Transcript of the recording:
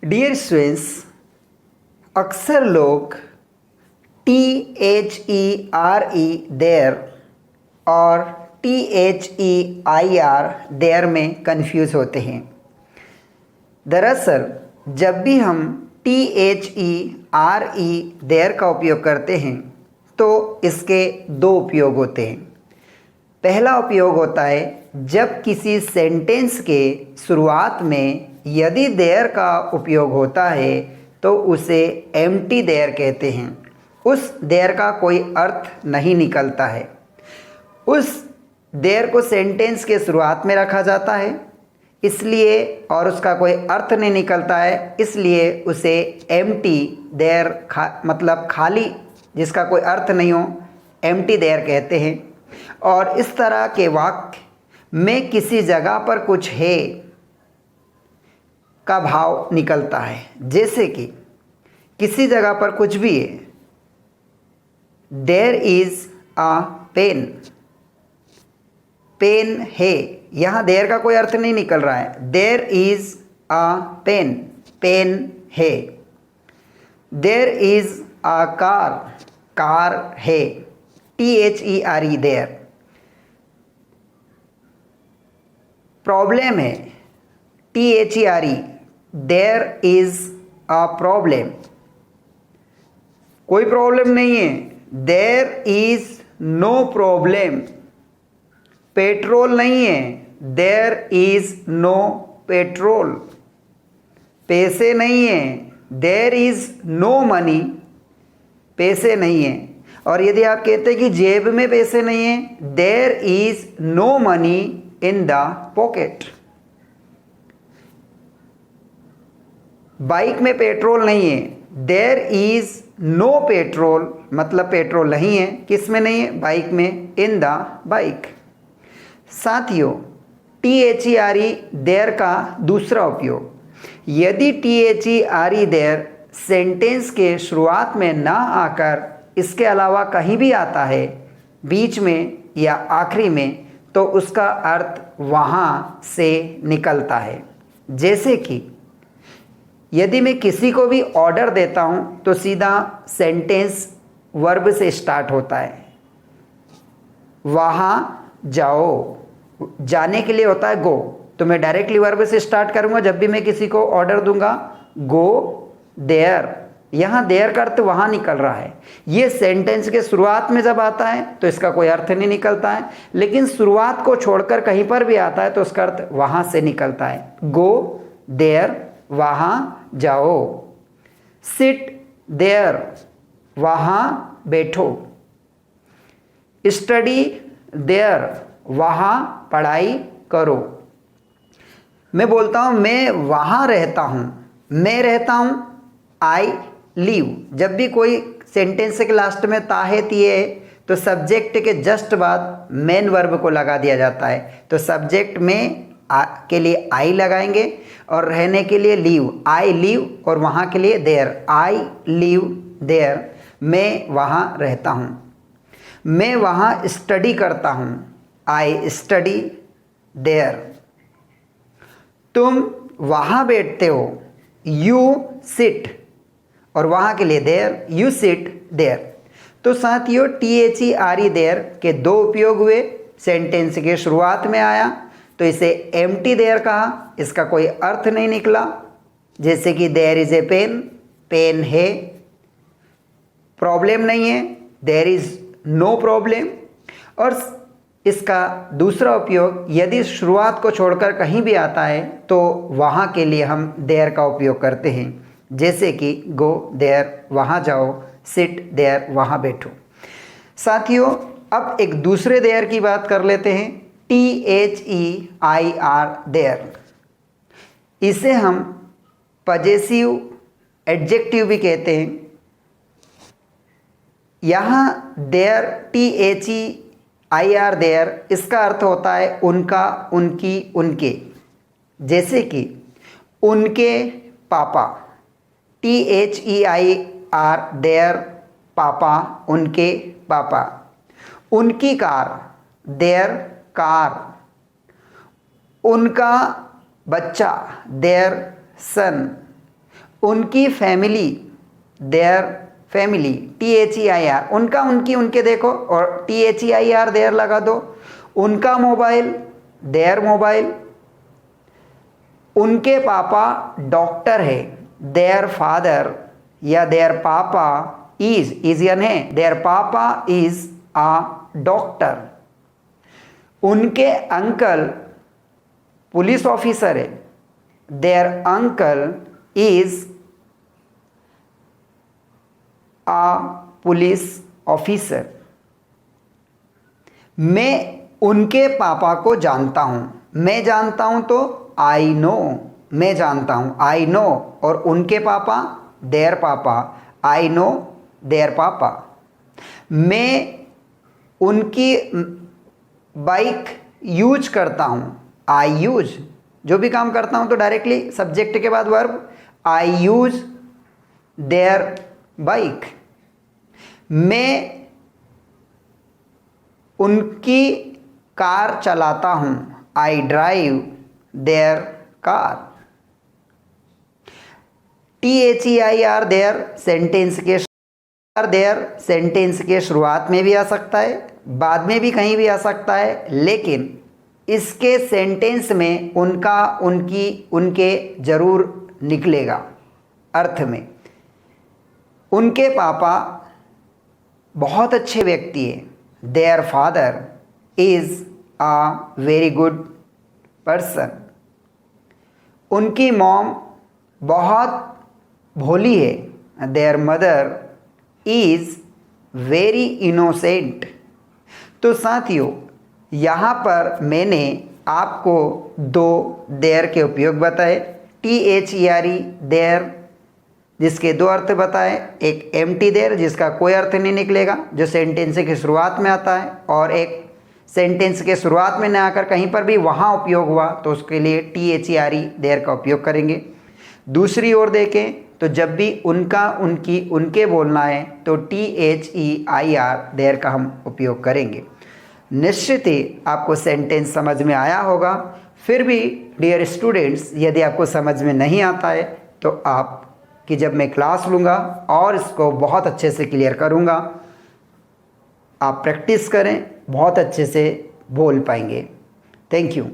Dear students, अक्सर लोग THERE there और THEIR देयर में कंफ्यूज होते हैं। दरअसल जब भी हम THERE देयर का उपयोग करते हैं तो इसके दो उपयोग होते हैं। पहला उपयोग होता है जब किसी सेंटेंस के शुरुआत में यदि देयर का उपयोग होता है तो उसे एम्प्टी देयर कहते हैं। उस देयर का कोई अर्थ नहीं निकलता है। उस देयर को सेंटेंस के शुरुआत में रखा जाता है इसलिए, और उसका कोई अर्थ नहीं निकलता है इसलिए उसे एम्प्टी देयर मतलब खाली, जिसका कोई अर्थ नहीं हो, एम्प्टी देयर कहते हैं। और इस तरह के वाक्य में किसी जगह पर कुछ है का भाव निकलता है। जैसे कि किसी जगह पर कुछ भी है, there is a pen, pen है, यहाँ देयर का कोई अर्थ नहीं निकल रहा है। There is a pen, pen है। There is a car, car है। THERE there. प्रॉब्लम है, THERE there is a problem, कोई प्रॉब्लम नहीं है। There is no problem, petrol नहीं है। देयर इज नो पेट्रोल, पैसे नहीं है। देयर इज नो मनी, पैसे नहीं है। और यदि आप कहते हैं कि जेब में पैसे नहीं है, there is no money in the pocket. Bike में पेट्रोल नहीं है, देयर इज नो पेट्रोल, मतलब पेट्रोल नहीं है। किस में नहीं है? बाइक में, इन द बाइक। साथियों, THERE देयर का दूसरा उपयोग, यदि THERE देयर सेंटेंस के शुरुआत में ना आकर इसके अलावा कहीं भी आता है, बीच में या आखिरी में, तो उसका अर्थ वहाँ से निकलता है। जैसे कि यदि मैं किसी को भी ऑर्डर देता हूँ तो सीधा सेंटेंस वर्ब से स्टार्ट होता है। वहाँ जाओ, जाने के लिए होता है गो, तो मैं डायरेक्टली वर्ब से स्टार्ट करूँगा जब भी मैं किसी को ऑर्डर दूंगा। गो देयर, यहाँ देयर का अर्थ वहाँ निकल रहा है। ये सेंटेंस के शुरुआत में जब आता है तो इसका कोई अर्थ नहीं निकलता है, लेकिन शुरुआत को छोड़कर कहीं पर भी आता है तो उसका अर्थ वहाँ से निकलता है। गो देयर, वहाँ जाओ। सिट देयर, वहाँ बैठो। स्टडी देयर, वहाँ पढ़ाई करो। मैं बोलता हूँ मैं वहाँ रहता हूँ, मैं रहता हूँ, आई लिव। जब भी कोई सेंटेंस के लास्ट में ता है, तिए है, तो सब्जेक्ट के जस्ट बाद मेन वर्ब को लगा दिया जाता है। तो सब्जेक्ट में के लिए आई लगाएंगे और रहने के लिए लीव, आई लिव, और वहाँ के लिए देयर, आई लिव देयर। मैं वहाँ रहता हूँ। मैं वहाँ स्टडी करता हूँ, आई स्टडी देयर। तुम वहाँ बैठते हो, यू सिट, और वहाँ के लिए देयर, यू सिट देयर। तो साथियों, THERE देयर के दो उपयोग हुए। सेंटेंस के शुरुआत में आया तो इसे एम्प्टी देयर कहा, इसका कोई अर्थ नहीं निकला। जैसे कि there is a pen, pen है। प्रॉब्लम नहीं है, देयर इज नो प्रॉब्लम। और इसका दूसरा उपयोग, यदि शुरुआत को छोड़कर कहीं भी आता है तो वहाँ के लिए हम देयर का उपयोग करते हैं। जैसे कि गो देयर, वहाँ जाओ। सिट देयर, वहाँ बैठो। साथियों, अब एक दूसरे देयर की बात कर लेते हैं, THEIR देयर। इसे हम पजेसिव एडजेक्टिव भी कहते हैं। यहाँ देयर, THEIR देयर, इसका अर्थ होता है उनका, उनकी, उनके। जैसे कि उनके पापा, THEIR देयर पापा, उनके पापा। उनकी कार, देयर कार। उनका बच्चा, देयर सन। उनकी फैमिली, देयर फैमिली, THEIR, उनका, उनकी, उनके देखो, और THEIR देयर लगा दो। उनका मोबाइल, देयर मोबाइल। उनके पापा डॉक्टर है, देयर फादर या देयर पापा इज यानी है, their papa is a doctor. उनके अंकल पुलिस ऑफिसर है, their uncle is a police officer. मैं उनके पापा को जानता हूं, मैं जानता हूं तो आई नो, मैं जानता हूं, आई नो, और उनके पापा, देयर पापा, आई नो देयर पापा। मैं उनकी बाइक यूज करता हूं, आई यूज, जो भी काम करता हूं तो डायरेक्टली सब्जेक्ट के बाद verb, I use their bike. मैं उनकी कार चलाता हूं, I drive their car. THEIR their sentence के शुरुआत में भी आ सकता है, बाद में भी कहीं भी आ सकता है, लेकिन इसके सेंटेंस में उनका, उनकी, उनके जरूर निकलेगा अर्थ में। उनके पापा बहुत अच्छे व्यक्ति हैं, their father is a very good person. उनकी मॉम बहुत भोली है, there mother is very innocent. तो साथियों, यहाँ पर मैंने आपको दो देयर के उपयोग बताए, THERE देयर जिसके दो अर्थ बताए, एक एम्प्टी देयर जिसका कोई अर्थ नहीं निकलेगा, जो सेंटेंस के शुरुआत में आता है, और एक सेंटेंस के शुरुआत में न आकर कहीं पर भी वहाँ उपयोग हुआ तो उसके लिए THERE देयर का उपयोग करेंगे। दूसरी ओर देखें तो जब भी उनका, उनकी, उनके बोलना है तो THEIR देयर का हम उपयोग करेंगे। निश्चित ही आपको सेंटेंस समझ में आया होगा। फिर भी डियर स्टूडेंट्स, यदि आपको समझ में नहीं आता है तो आप कि जब मैं क्लास लूँगा और इसको बहुत अच्छे से क्लियर करूँगा, आप प्रैक्टिस करें, बहुत अच्छे से बोल पाएंगे। Thank you.